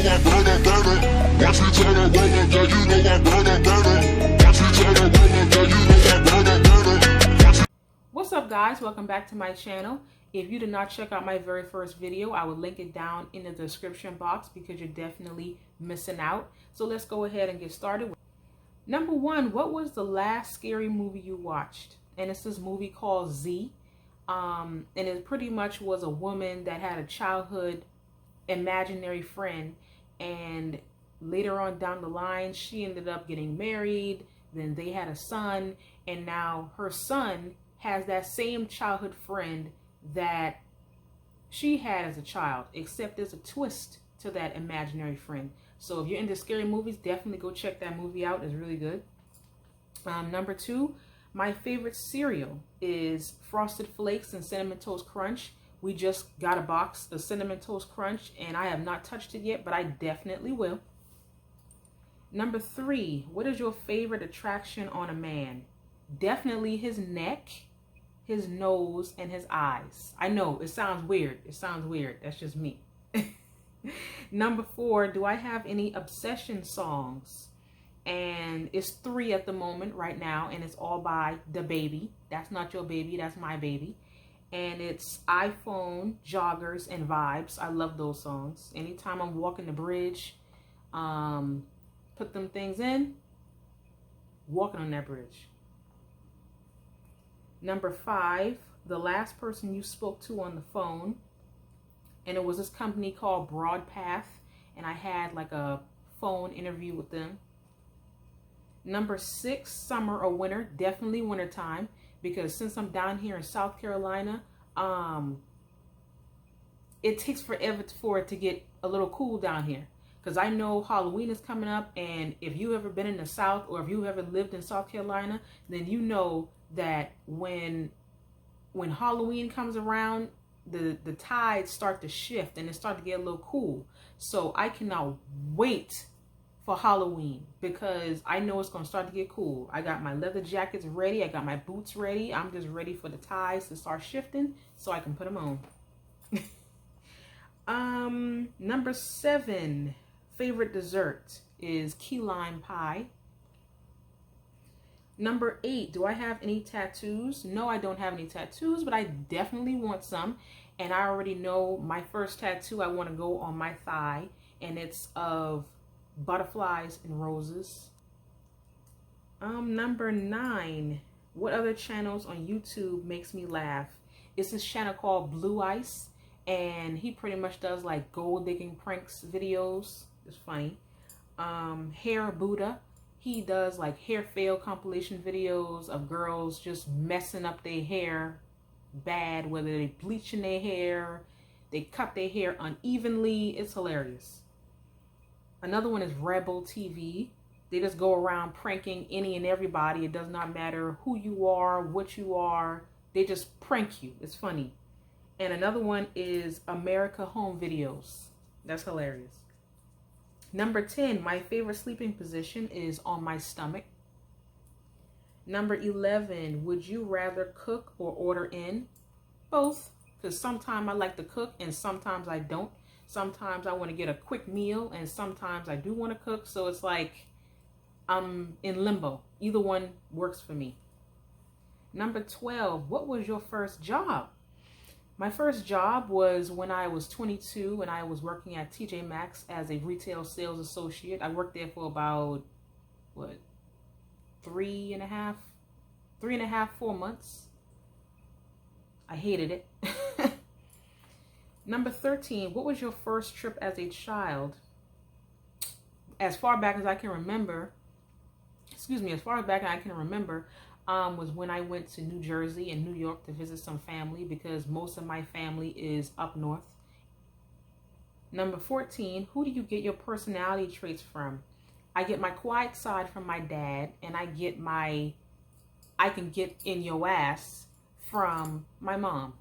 know I burn her, burn her. Watch me turn her, roll her, yeah, you know I burn her, burn her. Watch me turn her, roll her, yeah, you know I burn her, burn her. What's up, guys? Welcome back to my channel. If you did not check out my very first video, I will link it down in the description box because you're definitely missing out. So let's go ahead and get started. Number one, what was the last scary movie you watched? And it's this movie called Z. And it pretty much was a woman that had a childhood imaginary friend, and later on down the line she ended up getting married, then they had a son, and now her son has that same childhood friend that she had as a child, except there's a twist to that imaginary friend. So if you're into scary movies, definitely go check that movie out. It's really good. Number two, my favorite cereal is Frosted Flakes and Cinnamon Toast Crunch. We just got a box of Cinnamon Toast Crunch and I have not touched it yet, but I definitely will. Number three, what is your favorite attraction on a man? Definitely his neck, his nose, and his eyes. I know, it sounds weird. It sounds weird. That's just me. Number four, do I have any obsession songs? And it's 3 at the moment right now, and it's all by DaBaby. That's not your baby, that's my baby. And it's iPhone, Joggers, and Vibes. I love those songs. Anytime I'm walking the bridge, put them things in, walking on that bridge. Number 5, the last person you spoke to on the phone. And it was this company called Broadpath, and I had like a phone interview with them. Number 6, summer or winter, definitely wintertime, because since I'm down here in South Carolina, it takes forever for it to get a little cool down here. Because I know Halloween is coming up, and if you ever been in the South or if you ever lived in South Carolina, then you know that when Halloween comes around, the tides start to shift and it start to get a little cool. So I cannot wait for Halloween because I know it's going to start to get cool. I got my leather jackets ready. I got my boots ready. I'm just ready for the tides to start shifting so I can put them on. Number 7, favorite dessert is key lime pie. Number 8, do I have any tattoos? No, I don't have any tattoos, but I definitely want some. And I already know my first tattoo I want to go on my thigh, and it's of butterflies and roses. Number 9, what other channels on YouTube makes me laugh? It's this channel called Blue Ice, and he pretty much does like gold digging pranks videos. It's funny. Hair Buddha. He does like hair fail compilation videos of girls just messing up their hair bad, whether they bleaching their hair, they cut their hair unevenly. It's hilarious. Another one is Rebel TV. They just go around pranking any and everybody. It does not matter who you are, what you are. They just prank you. It's funny. And another one is America Home Videos. That's hilarious. Number 10, my favorite sleeping position is on my stomach. Number 11, would you rather cook or order in? Both, because sometimes I like to cook and sometimes I don't. Sometimes I want to get a quick meal and sometimes I do want to cook. So it's like I'm in limbo. Either one works for me. Number 12, what was your first job? My first job was when I was 22 and I was working at TJ Maxx as a retail sales associate. I worked there for about, 3.5, 4 months. I hated it. Number 13, what was your first trip as a child? As far back as I can remember, was when I went to New Jersey and New York to visit some family because most of my family is up north. Number 14, who do you get your personality traits from? I get my quiet side from my dad, and I can get in your ass from my mom.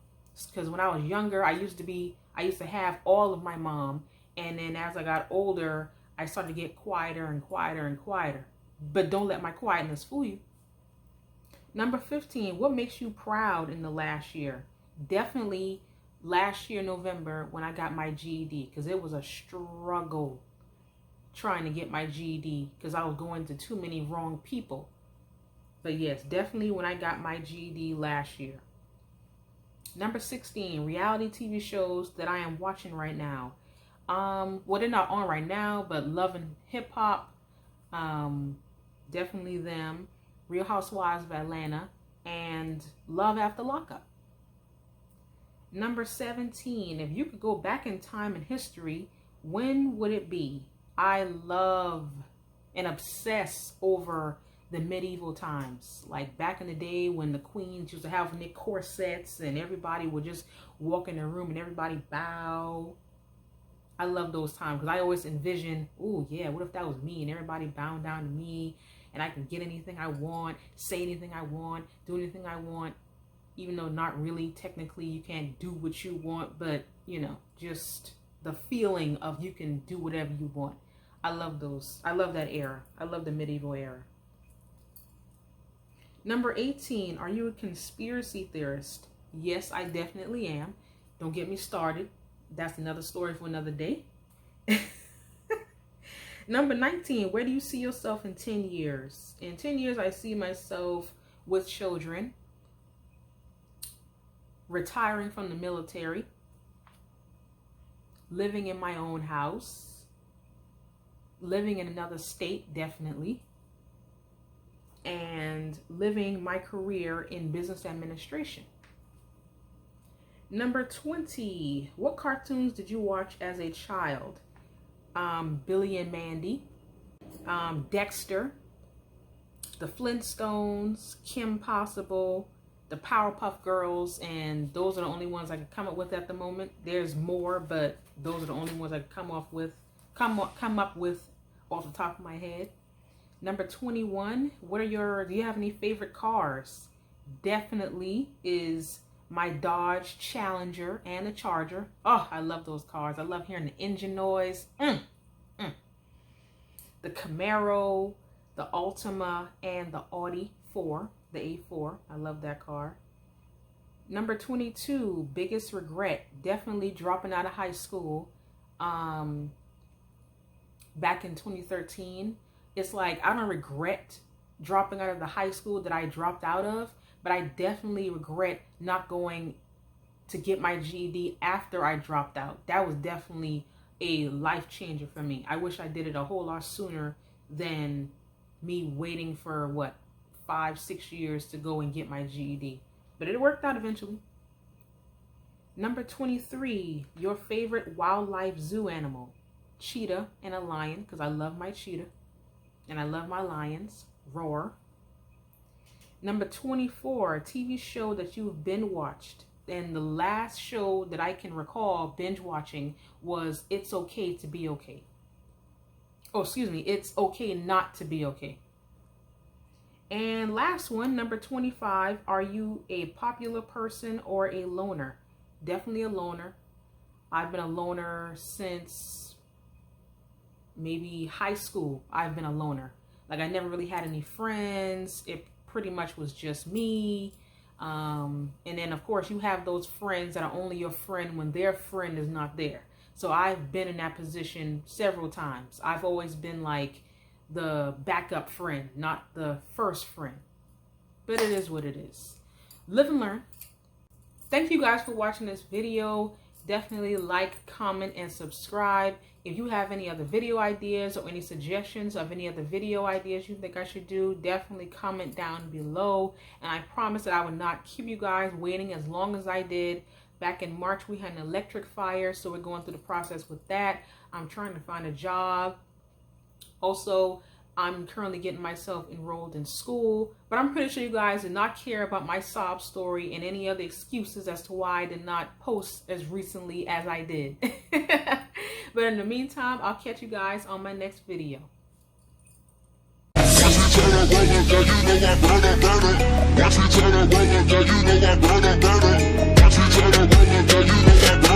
Because when I was younger, I used to have all of my mom, and then as I got older, I started to get quieter and quieter and quieter. But don't let my quietness fool you. Number 15, what makes you proud in the last year? Definitely last year, November, when I got my GED, because it was a struggle trying to get my GED because I was going to too many wrong people. But yes, definitely when I got my GED last year. Number 16, reality TV shows that I am watching right now. Well, they're not on right now, but Love and Hip Hop, definitely them. Real Housewives of Atlanta, and Love After Lockup. Number 17, if you could go back in time in history, when would it be? I love and obsess over the medieval times, like back in the day when the queens used to have their corsets and everybody would just walk in the room and everybody bow. I love those times because I always envision, oh yeah, what if that was me and everybody bowing down to me and I can get anything I want, say anything I want, do anything I want, even though not really technically you can't do what you want, but you know, just the feeling of you can do whatever you want. I love those. I love that era. I love the medieval era. Number 18, are you a conspiracy theorist? Yes, I definitely am. Don't get me started. That's another story for another day. Number 19, where do you see yourself in 10 years? In 10 years, I see myself with children, retiring from the military, living in my own house, living in another state, definitely, and living my career in business administration. Number 20, what cartoons did you watch as a child? Billy and Mandy, Dexter, the Flintstones, Kim Possible, the Powerpuff Girls, and those are the only ones I can come up with at the moment. There's more, but those are the only ones I can come up with off the top of my head. Number 21, do you have any favorite cars? Definitely is my Dodge Challenger and the Charger. Oh, I love those cars. I love hearing the engine noise. The Camaro, the Altima, and the Audi 4, the A4. I love that car. Number 22, biggest regret. Definitely dropping out of high school back in 2013. It's like I don't regret dropping out of the high school that I dropped out of, but I definitely regret not going to get my GED after I dropped out. That was definitely a life changer for me. I wish I did it a whole lot sooner than me waiting for 5-6 years to go and get my GED. But it worked out eventually. Number 23, your favorite wildlife zoo animal. Cheetah and a lion, because I love my cheetah and I love my lions. Roar. Number 24, TV show that you've binge watched. And the last show that I can recall binge watching was It's Okay to Be Okay. Oh, excuse me, It's Okay Not to Be Okay. And last one, number 25, are you a popular person or a loner? Definitely a loner. I've been a loner since maybe high school. I've been a loner. Like, I never really had any friends. It pretty much was just me. And then, of course, you have those friends that are only your friend when their friend is not there. So I've been in that position several times. I've always been like the backup friend, not the first friend. But it is what it is. Live and learn. Thank you guys for watching this video. Definitely like, comment, and subscribe. If you have any other video ideas or any suggestions of any other video ideas you think I should do, definitely comment down below. And I promise that I would not keep you guys waiting as long as I did. Back in March, we had an electric fire, so we're going through the process with that. I'm trying to find a job. Also, I'm currently getting myself enrolled in school, but I'm pretty sure you guys did not care about my sob story and any other excuses as to why I did not post as recently as I did. But in the meantime, I'll catch you guys on my next video. Watch me turn a roller, girl, you know I burn her. Watch me turn a roller, girl, you know I burn her. Watch me turn a roller, girl, you know I burn her.